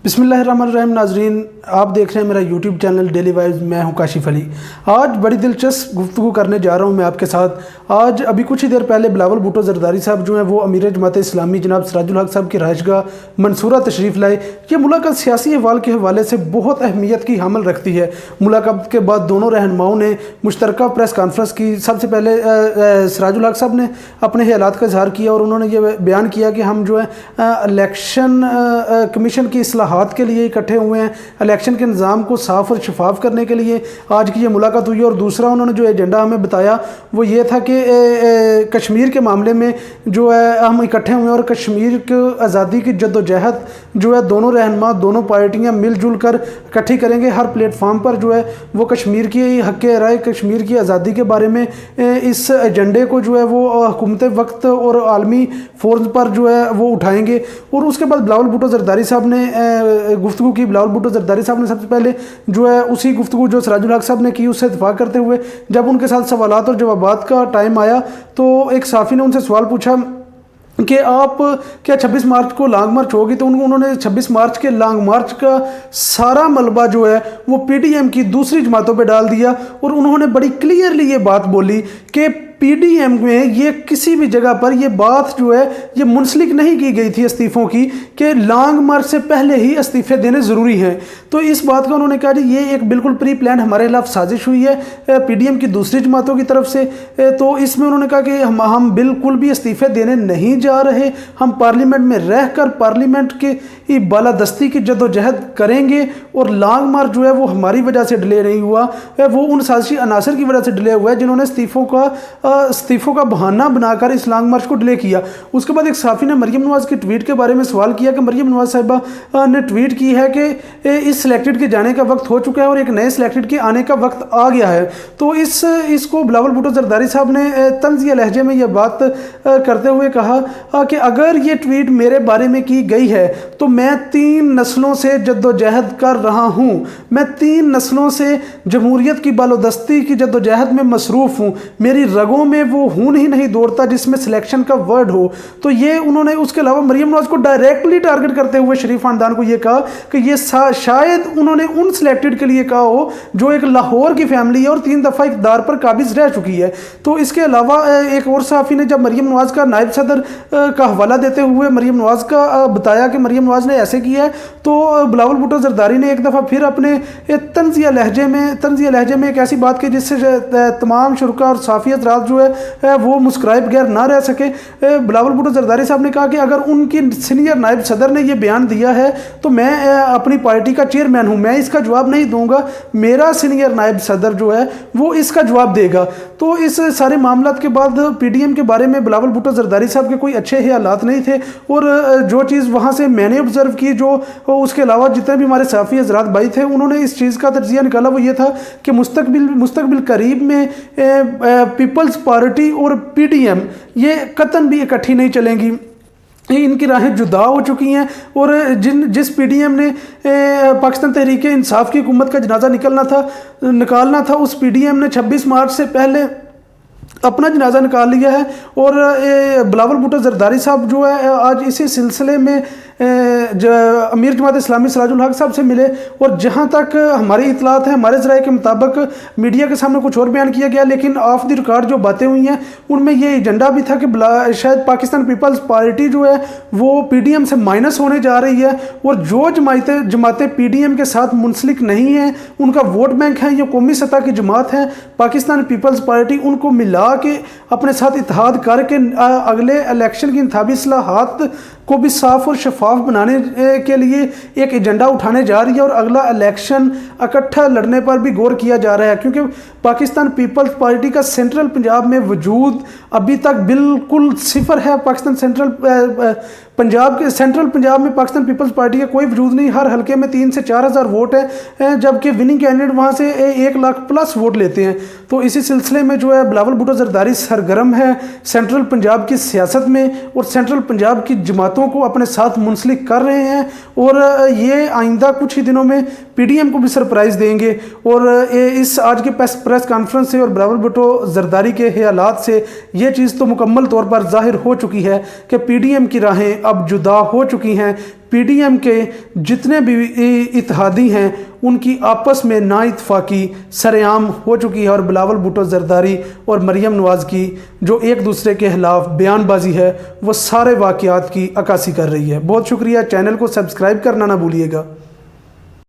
बिस्मिल्लाहिर्रहमानिर्रहीम। नाजरीन, आप देख रहे हैं मेरा यूट्यूब चैनल डेली वाइब्स। मैं हूं काशिफ अली। आज बड़ी दिलचस्प गुफ्तगू करने जा रहा हूं मैं आपके साथ। आज अभी कुछ ही देर पहले बिलावल भुट्टो जरदारी साहब जो हैं वो अमीर जमात इस्लामी जनाब सिराजुल हक साहब की रहायशगाह मंसूरा तशरीफ़ लाए। ये मुलाकात सियासी अहवाल के हवाले से बहुत अहमियत की हामल रखती है। मुलाकात के बाद दोनों रहनुमाओं ने मुश्तरका प्रेस कॉन्फ्रेंस की। सबसे पहले सिराजुल हक साहब ने अपने ख्यालात का इजहार किया और उन्होंने ये बयान किया कि हम जो है इलेक्शन कमीशन की इस्लाहात के लिए इकट्ठे हुए हैं, इलेक्शन के निज़ाम को साफ़ और शफाफ करने के लिए आज की ये मुलाकात हुई। और दूसरा उन्होंने जो एजेंडा हमें बताया वो ये था कि कश्मीर के मामले में जो है हम इकट्ठे हुए हैं और कश्मीर की आज़ादी की जद्दोजहद जो है दोनों रहनुमा दोनों पार्टियां मिलजुल कर इकट्ठी करेंगे। हर प्लेटफार्म पर जो है वो कश्मीर की हक़ राय, कश्मीर की आज़ादी के बारे में इस एजेंडे को जो है वो हुकूमत वक्त और आलमी फोरम पर जो है वो उठाएंगे। और उसके बाद बिलावल भुट्टो जरदारी साहब ने गुफ्तगू की। बिलावल भुट्टो जरदारी साहब ने सबसे पहले जो है उसी गुफ्तगू जो सिराजुल हक साहब ने की उससे इत्तफाक करते हुए जब उनके साथ सवालात और जवाबात का टाइम आया तो एक साफ़ी ने उनसे सवाल पूछा कि आप क्या 26 मार्च को लॉन्ग मार्च होगी। तो उन्होंने 26 मार्च के लॉन्ग मार्च का सारा मलबा जो है वो पीडीएम की दूसरी जमातों पे डाल दिया। और उन्होंने बड़ी क्लियरली ये बात बोली कि पीडीएम में ये किसी भी जगह पर ये बात जो है ये मुंसलिक नहीं की गई थी इस्तीफ़ों की कि लॉन्ग मार्च से पहले ही इस्तीफ़े देने ज़रूरी हैं। तो इस बात का उन्होंने कहा जी ये एक बिल्कुल प्री प्लान हमारे खिलाफ साजिश हुई है पीडीएम की दूसरी जमातों की तरफ से। तो इसमें उन्होंने कहा कि हम बिल्कुल भी इस्तीफ़े देने नहीं जा रहे, हम पार्लियामेंट में रह कर पार्लियामेंट की बालादस्ती की जद्दोजहद करेंगे। और लॉन्ग मार्च जो है वो हमारी वजह से डिले नहीं हुआ, वो उन साजिशी अनासर की वजह से डिले हुआ है जिन्होंने इस्तीफ़ों का बहाना बनाकर इस लॉन्ग मार्च को डिले किया। उसके बाद एक साफ़ी ने मरीम नवाज़ की ट्वीट के बारे में सवाल किया कि मरीम नवाज़ साहिबा ने ट्वीट की है कि इस सिलेक्टेड के जाने का वक्त हो चुका है और एक नए सिलेक्टेड के आने का वक्त आ गया है। तो इसको बिलावल भुट्टो जरदारी साहब ने तंज़िया लहजे में यह बात करते हुए कहा कि अगर ये ट्वीट मेरे बारे में की गई है तो मैं 3 नस्लों से जद्दोजहद कर रहा हूँ, मैं 3 नस्लों से जमहूरियत की बालोदस्ती की जद्दोजहद में मसरूफ़ हूँ, मेरी रगों में वो खून ही नहीं दौड़ता जिसमें सिलेक्शन का वर्ड हो। तो ये उन्होंने उसके अलावा मरीम नवाज़ को डायरेक्टली टारगेट करते हुए शरीफ खानदान को ये कहा कि ये शायद उन्होंने उन सिलेक्टेड के लिए कहा हो जो एक लाहौर की फैमिली है और 3 दफ़ा इक़्तिदार पर काबिज रह चुकी है। तो इसके अलावा एक और सहाफ़ी ने जब मरीम नवाज़ का नायब सदर का हवाला देते हुए मरीम नवाज़ का बताया कि मरीम नवाज़ ने ऐसे किया है तो बिलावल भुट्टो जरदारी ने एक दफ़ा फिर अपने तंज़िया लहजे में एक ऐसी बात की जिससे तमाम शुरका और साफ़ी हज़रात जो है वो मुस्कुराए बगैर ना रह सके। बिलावल भुट्टो जरदारी साहब ने कहा कि अगर उनकी सीनियर नायब सदर ने ये बयान दिया है तो मैं अपनी पार्टी का चेयरमैन हूँ, मैं इसका जवाब नहीं दूंगा, मेरा सीनियर नायब सदर जो है वो इसका जवाब देगा। तो इस सारे मामलात के बाद पीडीएम के बारे में बिलावल भुट्टो जरदारी साहब के कोई अच्छे ख्यालात नहीं थे। और जो चीज़ वहाँ से मैंने ऑब्ज़र्व की, जो उसके अलावा जितने भी हमारे साफ़ी हज़रात भाई थे उन्होंने इस चीज़ का तज्ज़िया निकाला वो ये था कि मुस्तकबिल करीब में पीपल्स पार्टी और पीडीएम ये कतन भी इकट्ठी नहीं चलेंगी, इनकी राहें जुदा हो चुकी हैं। और जिस पीडीएम ने पाकिस्तान तहरीक इंसाफ की हुकूमत का जनाजा निकालना था उस पीडीएम ने 26 मार्च से पहले अपना जनाजा निकाल लिया है। और बिलावल भुट्टो जरदारी साहब जो है आज इसी सिलसिले में अमीर जमात इस्लामी सिराजुल हक साहब से मिले। और जहाँ तक हमारी इतलात है, हमारे ज़राए के मुताबिक मीडिया के सामने कुछ और बयान किया गया, लेकिन ऑफ द रिकॉर्ड जो बातें हुई हैं उनमें ये एजेंडा भी था कि शायद पाकिस्तान पीपल्स पार्टी जो है वो पीडीएम से माइनस होने जा रही है। और जो जमातें पीडीएम के साथ मुंसलिक नहीं हैं, उनका वोट बैंक है, ये कौमी सतह की जमात है पाकिस्तान पीपल्स पार्टी, उनको मिला के अपने साथ इत्तेहाद करके अगले इलेक्शन की इंतखाबी इस्लाहात को भी साफ और शफाफ बनाने के लिए एक एजेंडा उठाने जा रही है। और अगला इलेक्शन इकट्ठा लड़ने पर भी गौर किया जा रहा है, क्योंकि पाकिस्तान पीपल्स पार्टी का सेंट्रल पंजाब में वजूद अभी तक बिल्कुल सिफर है। सेंट्रल पंजाब में पाकिस्तान पीपल्स पार्टी का कोई वजूद नहीं। हर हल्के में 3 से 4 हज़ार वोट है, जबकि विनिंग कैंडिडेट वहाँ से 1 लाख प्लस वोट लेते हैं। तो इसी सिलसिले में जो है बिलावल भुट्टो जरदारी सरगर्म है सेंट्रल पंजाब की सियासत में और सेंट्रल पंजाब की जमातों को अपने साथ मुंसलिक कर रहे हैं। और ये आइंदा कुछ ही दिनों में पीडीएम को भी सरप्राइज़ देंगे। और इस आज के प्रेस कॉन्फ्रेंस से और बिलावल भुट्टो जरदारी के ख्यालात से ये चीज़ तो मुकम्मल तौर पर ज़ाहिर हो चुकी है कि पीडीएम की राहें अब जुदा हो चुकी हैं। پی ڈی ایم کے جتنے بھی اتحادی ہیں ان کی آپس میں نا اتفاقی سرعام ہو چکی ہے، اور بلاول بھٹو زرداری اور مریم نواز کی جو ایک دوسرے کے خلاف بیان بازی ہے وہ سارے واقعات کی عکاسی کر رہی ہے۔ بہت شکریہ، چینل کو سبسکرائب کرنا نہ بھولیے گا۔